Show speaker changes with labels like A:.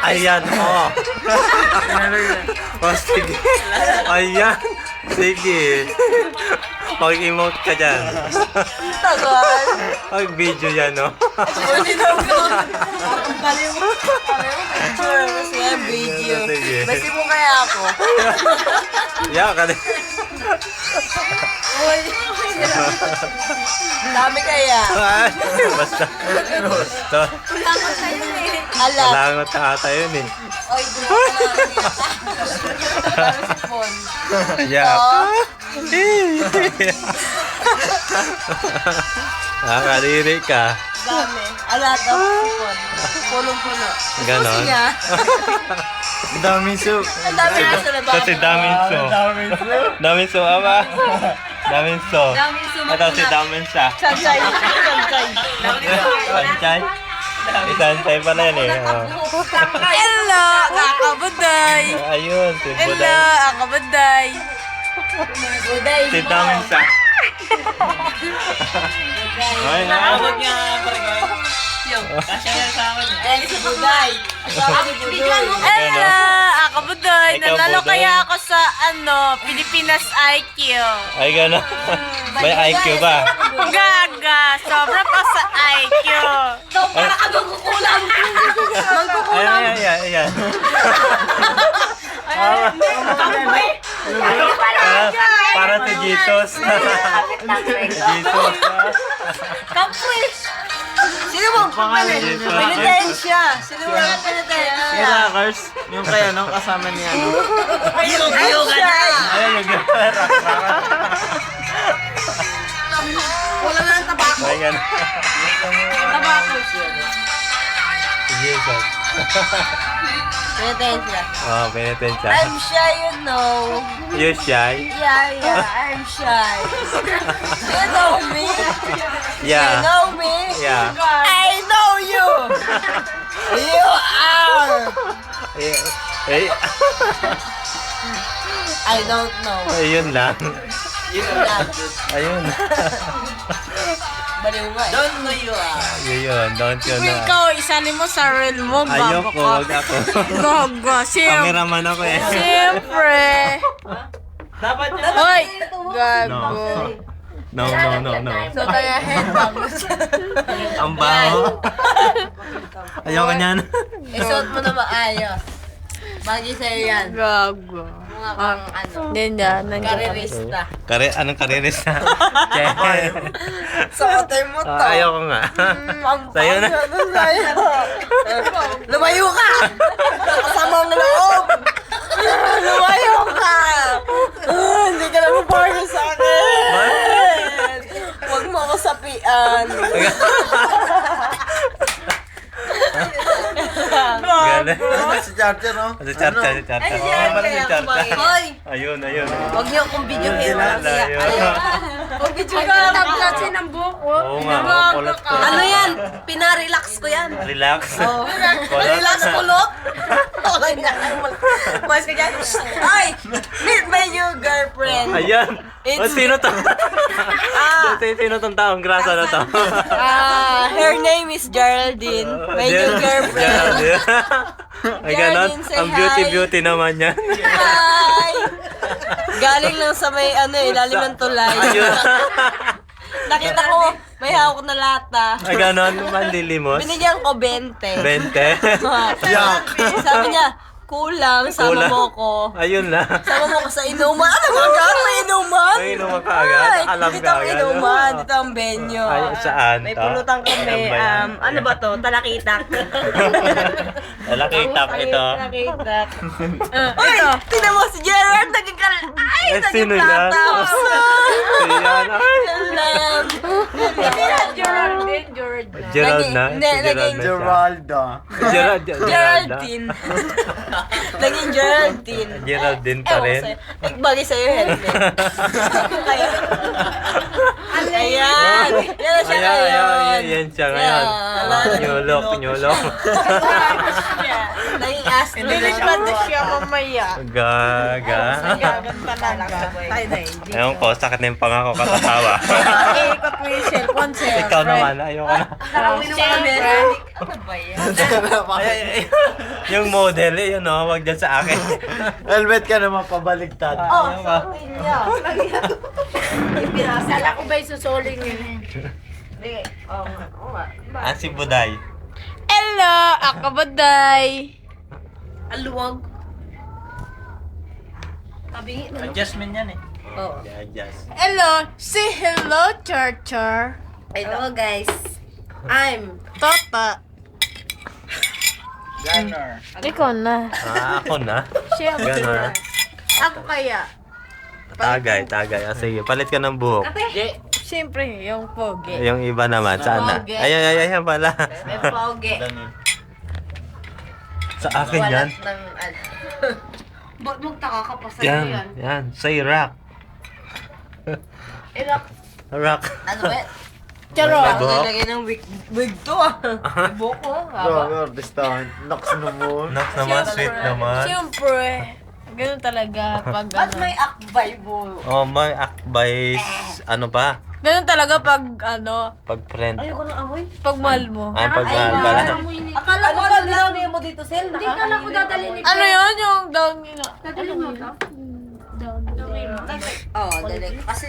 A: Ayan, oh. Oh, sige. Ayan. Sige. Mag-emote ka dyan.
B: Tagal.
A: Mag-video yan, no?
B: Hindi daw ko. Baliw mo. Picture. Kasi nga video.
A: Sige.
B: Basi mo kaya ako.
A: Yeah, kasi.
B: Uy. Dami kaya.
A: Ay, basta. Basta.
B: Kulangot kayo eh. Alam.
A: Kalangot ka ata yun eh.
B: Oy, gulo ka lang. Dami si Pon.
A: Yeah. Nakakadiri ka.
B: Dami. Alat daw si Pon. Punong-puno.
A: Ganon.
B: Susi niya.
C: Daming soup.
B: Ang dami na sa labas.
A: Ito si Daminso. Daminso, ama. Daminso. Ito si Daminsa.
B: Sanchay. Sanchay.
A: Sanchay. Sanchay pala yan eh. Oh.
B: Hello, kakabuday.
A: Ayun, si
B: Hello,
A: Buday.
B: kakabuday. Buday.
A: Si Daminsa. Ay,
C: Nakabot niya pare ko.
B: Yung.
C: Kasya yan sa akin eh.
B: Eh, si Buday. Asawa si Buday. Hello, ako Buday.
A: Ikaw,
B: Nanalo
A: Buday?
B: kaya ako sa Pilipinas IQ.
A: ay gano'n. May IQ ba?
B: Gaga, sobra pa sa IQ. So, para ka magkukulang. Magkukulang.
A: Ayan. Para si Jesus. Jesus.
B: Kapre. Sino mo?
A: Jesus.
B: Penitensya. Sino mo ang penitensya?
C: Yung rockers, yung kaya nung kasama niya.
B: Ayun ka na.
A: Ayan yung gano'n.
B: Wala na ng tabako.
A: Ay gano'n.
B: Tabako.
A: Si Jesus.
B: Penitensya.
A: Oh, penitensya.
B: I'm shy, you know.
A: You shy?
B: Yeah, I'm shy. You know me? You
A: Yeah.
B: know me?
A: Yeah.
B: I know you! You are!
A: Eh,
B: I don't know.
A: ayun lang. Ayun.
B: Baliw nga eh.
C: Don't know you are.
A: Ayun, don't you know.
B: Ikaw, isali mo sa reel mo, bago
A: Ayoko,
B: ka.
A: wag ako.
B: Gaga, siyempre.
A: Cameraman ako eh.
B: Siyempre.
C: Dapat niya.
B: Hoy! Gago.
A: No.
B: So, kaya headbang.
A: Ang baho. Ayoko niyan.
B: Isuot mo na maayos. Bagay sa'yo yan. Gago. Mga pang karerista.
A: Anong karirista?
B: Sakotay mo to.
A: Ayoko nga. Sa'yo na.
B: Lumayo ka! Nakasamang loob! Lumayo ka! Hindi ka na mapartner sa akin! Huwag mo ako sapian.
A: Galing.
C: Si Charger, no?
A: Si Charcha.
B: Hoy!
A: Ayun.
B: Huwag niyo akong videohin. Walang siya.
A: Ayun.
B: Huwag video ka. Tablasin ang buhok ko.
A: Oo nga, kulot ko.
B: Ano yan? Pinarelax ko yan.
A: Relax.
B: Oh.
A: Kulot.
B: Relax kulot. Okay na. Mas ka dyan. Ay! Meet my new girlfriend.
A: Ayan.
B: It's-
A: Sino to? Sino tong taong grasa na to?
B: Her name is Geraldine. My new girlfriend.
A: Ay ganon.
B: Geraldine, say
A: Ang
B: hi.
A: beauty naman yan.
B: Hi! Galing lang sa may ilalim ng tulay.
A: Ayun.
B: Nakita ko, may hawak na lata.
A: Ay ganon. Manlilimos.
B: Binigyan ko 20.
A: 20.
B: Yak! Sabi niya, kulang, sama
A: Kulang.
B: mo ko.
A: Ayun na.
B: Sama mo ko sa inuman. Ano ba ka? May inuman?
A: May inuman ka agad?
B: Ay,
A: Alam
B: dito
A: ka
B: ang
A: agad.
B: inuman. Dito ang venue.
A: Ay, saan
B: May
A: to?
B: pulutan kami.
A: Saan ba yan?
B: Ano ba to? Talakitak.
A: Talakitap ito.
B: Talakitak. Ito. Tingnan mo si Gerard. Naging Ay,
A: Eh,
B: naging
A: sino yan?
B: tataos.
A: Ayan. Ay.
B: Alam.
A: Gerald na.
B: Hindi,
A: Si Gerald
B: naging
A: na siya.
C: Geralda.
A: Gerald na.
B: Geraldine. Naging Geraldine.
A: Geraldine pa
B: Ewan ko
A: rin.
B: sa'yo. Bagay sa'yo helmet. Ayan. Yan na siya ngayon.
A: Yan siya ngayon.
B: Yan.
A: Nyulok.
B: Naging last minute pa na siya mamaya.
A: Gaga.
B: Gagan talaga. Tayo na hindi.
A: Ewan ko, sakit na yung pangako katatawa.
B: Ikot mo yung cellphone, sir.
A: Ikaw naman, ayoko na.
B: Siyempre.
A: Yung model eh, yun o, wag dyan sa akin.
C: Helmet ka naman pabaligtad.
A: Ayaw ka.
B: Sala ko ba yung susuling yun?
A: Ah, si Buday.
B: Hello! Ako Baday!
D: Aluwag.
C: Adjustment yan eh.
D: Oo.
A: Yeah, just.
B: Hello! Say hello, Char-Char!
D: Hello guys. I'm
B: Tota!
C: Gunner.
B: Ikaw na.
A: Ah, ako na.
B: Siyempre.
A: Ganon.
B: Ako kaya.
A: Tagay. Ah, sige, palit ka ng buhok.
B: Siyempre, yung pogi.
A: Yung iba naman, saan na?
B: Pogi.
A: Ayan pala.
D: may pogi.
A: Sa akin yan.
D: Ng ano. Ba't magtaka ka pa sa
A: Yan. Sa Iraq.
D: Iraq.
A: Iraq.
D: Ano ba?
B: Charo!
A: May
D: Ako
A: buhok.
D: nilagay ng wig to ah. May buhok ko ah.
C: Grabe, artistahan. Nox naman.
A: Nox naman, sweet naman.
B: Siyempre. Ganun talaga pag
D: Ba't
B: ano.
D: may akbay mo?
A: Oh, may akbay. Ano pa?
B: Ganun talaga pag ano.
A: Pag friend.
D: Ayoko ng amoy.
B: Pag mahal mo.
A: Ay, pag mahal pala.
D: Akala ko dadalhin mo dito, Sel. Hindi kala ko dadalhin ni
B: Ano yun? Yung down nila.
D: Dadalhin mo to?
B: Down nila.
D: Oo, dali. Kasi